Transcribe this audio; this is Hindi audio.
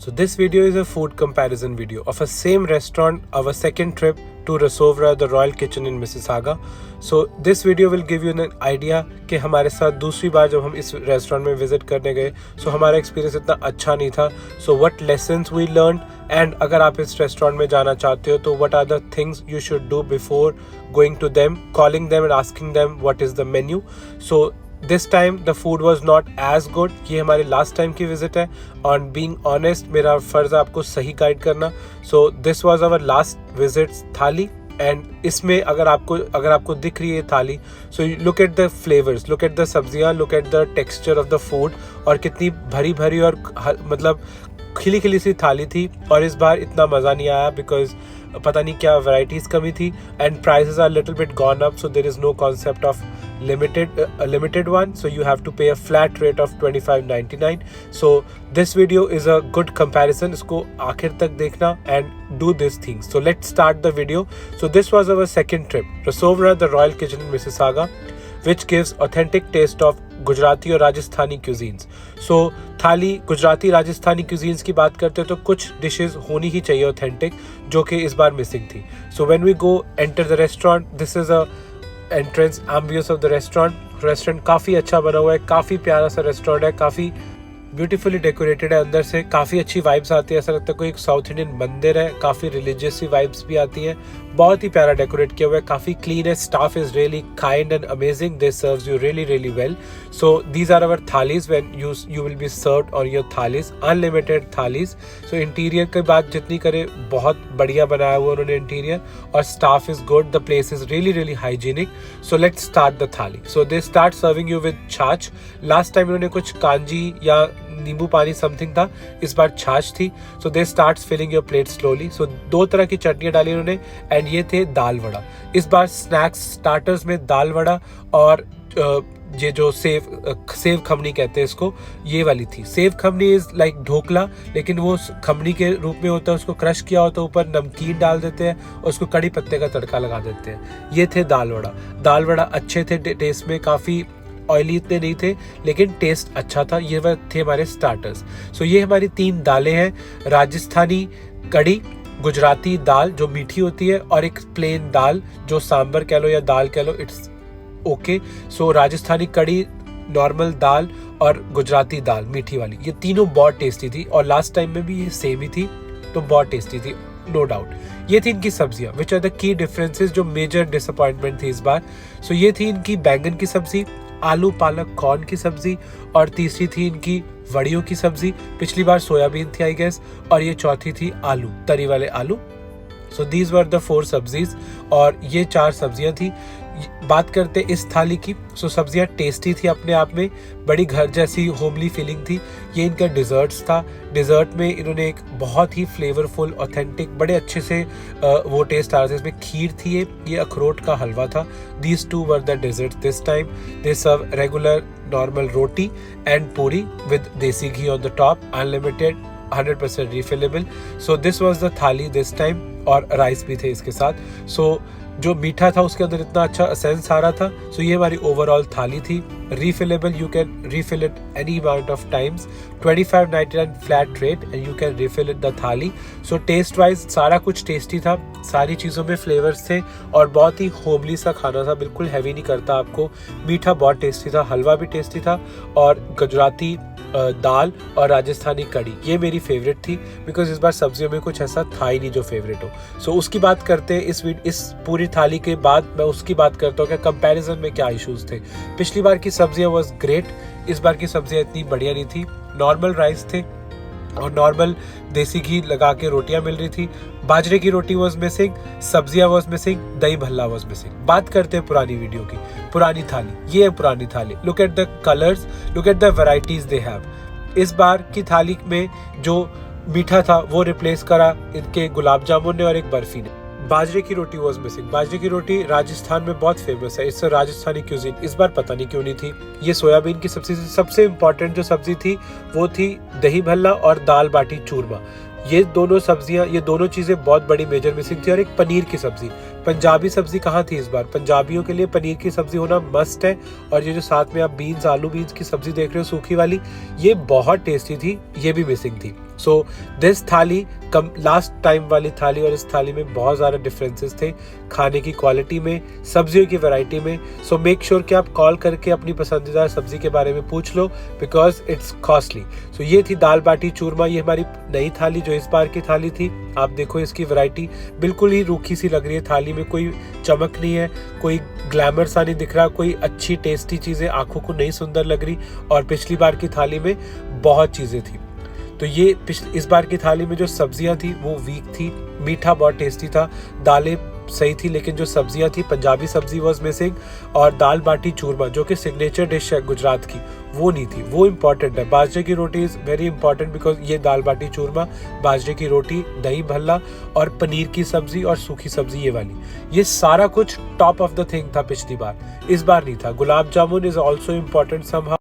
So this video is a food comparison video of a same restaurant, our second trip to Rasovra, the Royal Kitchen in Mississauga. So this video will give you an idea कि हमारे साथ दूसरी बार जब हम इस रेस्टोरेंट में विजिट करने गए so हमारा एक्सपीरियंस इतना अच्छा नहीं था. So what lessons we learned, and अगर आप इस रेस्टोरेंट में जाना चाहते हो तो what are the things you should do before going to them, calling them and asking them what is the menu. So this time the food was not as good. ये हमारी लास्ट टाइम की विजिट है. On being honest, मेरा फर्ज है आपको सही गाइड करना. So this was our last visit thali, and इसमें अगर आपको दिख रही है thali, so look at the flavours, look at the सब्जियां, look at the texture of the food, और कितनी भरी भरी और मतलब खिली खिली सी थाली थी. और इस बार इतना मज़ा नहीं आया बिकॉज पता नहीं क्या वैरायटीज़ कमी थी, and prices are little bit gone up. So there is no concept of limited one, so you have to pay a flat rate of $25.99. So this video is a good comparison. इसको आखिर तक देखना and do these things. So let's start the video. So this was our second trip, Rasovra, the Royal Kitchen in Mississauga, which gives authentic taste of Gujarati और राजस्थानी cuisines. So थाली गुजराती राजस्थानी cuisines की बात करते हैं तो कुछ डिशेस होनी ही चाहिए authentic, जो कि इस बार मिसिंग थी. So when we go enter the restaurant, this is a entrance ambience of the restaurant काफ़ी अच्छा बना हुआ है, काफ़ी प्यारा सा रेस्टोरेंट है, काफ़ी ब्यूटीफुली डेकोरेटेड है. अंदर से काफ़ी अच्छी वाइब्स आती है, ऐसा लगता है कोई एक साउथ इंडियन मंदिर है. काफ़ी रिलीजियस सी वाइब्स भी आती हैं. बहुत ही प्यारा डेकोरेट किया हुआ है, काफ़ी क्लीन है. Staff is really kind and amazing. They serves you really really well. So these are our thalis when you will be served on your thalis, unlimited thalis. So interior की बात जितनी करें, बहुत बढ़िया बनाया हुआ उन्होंने इंटीरियर, और staff is good. The place is really really hygienic. So let's start the thali. So they start serving you with chaas. Last time उन्होंने कुछ कांजी या नींबू पानी समथिंग था, इस बार छाछ थी. So they start filling your plate slowly. So दो तरह की चटनियाँ डाली उन्होंने, एंड ये थे दाल वड़ा. इस बार स्नैक्स स्टार्टर्स में दाल वड़ा और ये जो सेव खमनी कहते हैं इसको, ये वाली थी. Save khamani is like dhokla, लेकिन वो खमनी के रूप में होता है. उसको क्रश किया होता है, ऊपर नमकीन डाल देते हैं और उसको कड़ी पत्ते का तड़का लगा देते हैं. ये थे दाल वड़ा. दाल वड़ा अच्छे थे टेस्ट में, काफ़ी ऑयली इतने नहीं थे, लेकिन टेस्ट अच्छा था. ये थे हमारे स्टार्टर्स. सो ये हमारी 3 दालें हैं. राजस्थानी कड़ी, गुजराती दाल जो मीठी होती है, और एक प्लेन दाल जो सांबर कह लो या दाल कह लो, इट्स ओके. सो राजस्थानी कड़ी, नॉर्मल दाल और गुजराती दाल मीठी वाली, ये तीनों बहुत टेस्टी थी. और लास्ट टाइम में भी ये सेम ही थी, तो बहुत टेस्टी थी, नो डाउट. ये थी इनकी सब्जियां, which are the key differences, जो मेजर डिसअपॉइंटमेंट थी इस बार. सो ये थी इनकी बैंगन की सब्जी, आलू पालक कॉर्न की सब्जी, और तीसरी थी इनकी वड़ियों की सब्जी. पिछली बार सोयाबीन थी आई गेस, और ये चौथी थी आलू, तरी वाले आलू. सो दीज वर द 4 सब्जीज, और ये 4 सब्जियां थी. बात करते इस थाली की. सो सब्जियां टेस्टी थी अपने आप में, बड़ी घर जैसी होमली फीलिंग थी. ये इनका डिज़र्ट्स था. डिज़र्ट में इन्होंने एक बहुत ही फ्लेवरफुल ऑथेंटिक बड़े अच्छे से वो टेस्ट आ रहा था. इसमें खीर थी, ये अखरोट का हलवा था. These 2 were the dessert this time. They serve regular normal roti and puri with desi ghee on the top, unlimited, 100% refillable. So this was the thali this time, और राइस भी थे इसके साथ. सो जो मीठा था उसके अंदर इतना अच्छा सेंस आ रहा था. सो ये हमारी ओवरऑल थाली थी. Refillable, you can refill it any amount of times. $25.99 flat rate, and you can refill it the thali. So taste wise सारा कुछ टेस्टी था, सारी चीज़ों में फ्लेवर्स थे, और बहुत ही होमली सा खाना था, बिल्कुल हैवी नहीं करता आपको. मीठा बहुत टेस्टी था, हलवा भी टेस्टी था, और गुजराती दाल और राजस्थानी कड़ी ये मेरी फेवरेट थी, बिकॉज इस बार सब्जियों में कुछ ऐसा था ही नहीं जो फेवरेट हो. सो उसकी बात करते हैं इस पूरी थाली के बाद. मैं उसकी बात करता हूँ कि कंपैरिजन में क्या इश्यूज थे. पिछली बार की सब्जियां वाज ग्रेट, इस बार की सब्जियां इतनी बढ़िया नहीं थी. नॉर्मल राइस थे और नॉर्मल देसी घी लगा के रोटियां मिल रही थी. बाजरे की रोटी वाज मिसिंग, सब्जियां वाज मिसिंग, दही भल्ला वाज मिसिंग. बात करते हैं पुरानी वीडियो की, पुरानी थाली. ये है पुरानी थाली. Look at the colours, look at the varieties they have. इस बार की थाली में जो मीठा था वो रिप्लेस करा इनके गुलाब जामुन ने और एक बर्फी ने. बाजरे की रोटी वॉज मिसिंग. बाजरे की रोटी राजस्थान में बहुत फेमस है, इससे राजस्थानी क्यूजीन. इस बार पता नहीं क्यों नहीं थी. ये सोयाबीन की सबसे इम्पोर्टेंट जो सब्जी थी वो थी दही भल्ला और दाल बाटी चूरमा. ये दोनों सब्जियां, ये दोनों चीज़ें बहुत बड़ी मेजर मिसिंग थी. और एक पनीर की सब्जी. पंजाबी सब्जी कहाँ थी इस बार? पंजाबियों के लिए पनीर की सब्जी होना मस्ट है. और ये जो साथ में आप आलू बीन्स की सब्जी देख रहे हो सूखी वाली, ये बहुत टेस्टी थी, ये भी मिसिंग थी. सो दिस थाली लास्ट टाइम वाली थाली और इस थाली में बहुत ज़्यादा डिफरेंसेस थे खाने की क्वालिटी में, सब्जियों की वैरायटी में। सो मेक श्योर कि आप कॉल करके अपनी पसंदीदा सब्जी के बारे में पूछ लो बिकॉज इट्स कॉस्टली। सो ये थी दाल बाटी चूरमा, ये हमारी नई थाली जो इस बार की थाली थी। आप देखो इसकी वैरायटी बिल्कुल ही रूखी सी लग रही है, थाली में कोई चमक नहीं है, कोई ग्लैमर सा नहीं दिख रहा, कोई अच्छी टेस्टी चीज़ें आंखों को नहीं सुंदर लग रही। और पिछली बार की थाली में बहुत चीज़ें थी। तो ये इस बार की थाली में जो सब्जियां थी वो वीक थी, मीठा बहुत टेस्टी था, दालें सही थी, लेकिन जो सब्जियां थी पंजाबी सब्जी वाज मिसिंग, और दाल बाटी चूरमा जो कि सिग्नेचर डिश है गुजरात की वो नहीं थी। वो इम्पॉर्टेंट है। बाजरे की रोटी इज़ वेरी इंपॉर्टेंट बिकॉज ये दाल बाटी चूरमा, बाजरे की रोटी, दही भल्ला और पनीर की सब्जी और सूखी सब्जी ये वाली, ये सारा कुछ टॉप ऑफ द थिंग था पिछली बार, इस बार नहीं था। Gulab jamun is also important somehow.